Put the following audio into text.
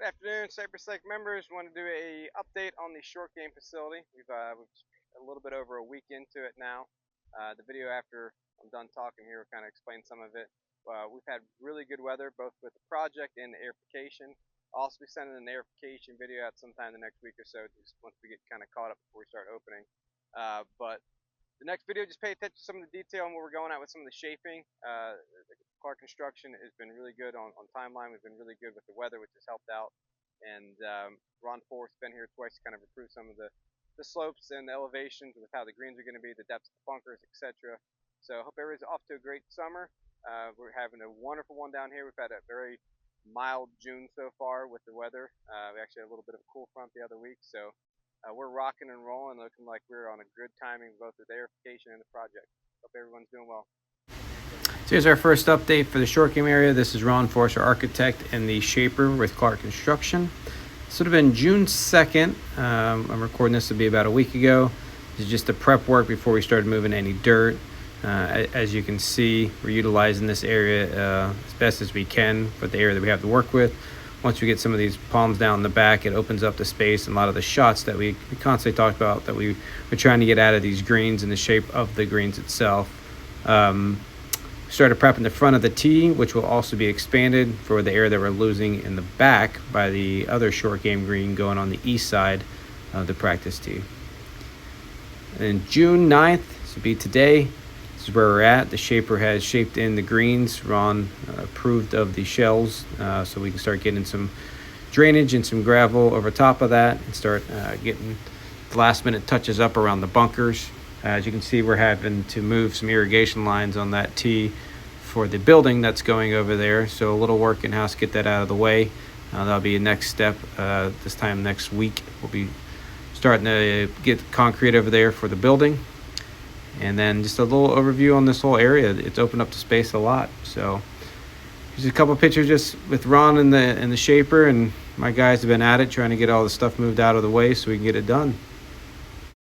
Good afternoon, Cypress Lake members. Want to do a update on the short game facility. We've a little bit over a week into it now. The video after I'm done talking here will kind of explain some of it. We've had really good weather both with the project and the airification. I'll also be sending an airification video out sometime the next week or so, just once we get kind of caught up before we start opening. But the next video, just pay attention to some of the detail and where we're going at with some of the shaping. Clark Construction has been really good on timeline. We've been really good with the weather, which has helped out. And Ron Forrest's been here twice to kind of improve some of the slopes and the elevations with how the greens are going to be, the depths of the bunkers, etc. So I hope everybody's off to a great summer. We're having a wonderful one down here. We've had a very mild June so far with the weather. We actually had a little bit of a cool front the other week. So we're rocking and rolling, looking like we're on a good timing both with the airification and the project. Hope everyone's doing well. So here's our first update for the short game area. This is Ron Forrest, our architect, and the shaper with Clark Construction. This would have been June 2nd. I'm recording this to be about a week ago. This is just the prep work before we started moving any dirt. As you can see, we're utilizing this area as best as we can for the area that we have to work with. Once we get some of these palms down in the back, it opens up the space and a lot of the shots that we constantly talked about that we're trying to get out of these greens and the shape of the greens itself. Started prepping the front of the tee, which will also be expanded for the area that we're losing in the back by the other short game green going on the east side of the practice tee. And June 9th, this will be today. This is where we're at. The shaper has shaped in the greens. Ron approved of the shells, so we can start getting some drainage and some gravel over top of that and start getting the last minute touches up around the bunkers. As you can see, we're having to move some irrigation lines on that tee for the building that's going over there. So a little work in-house to get that out of the way. That'll be a next step. This time next week, we'll be starting to get concrete over there for the building. And then just a little overview on this whole area. It's opened up the space a lot. So here's a couple pictures just with Ron and the shaper, and my guys have been at it trying to get all the stuff moved out of the way so we can get it done.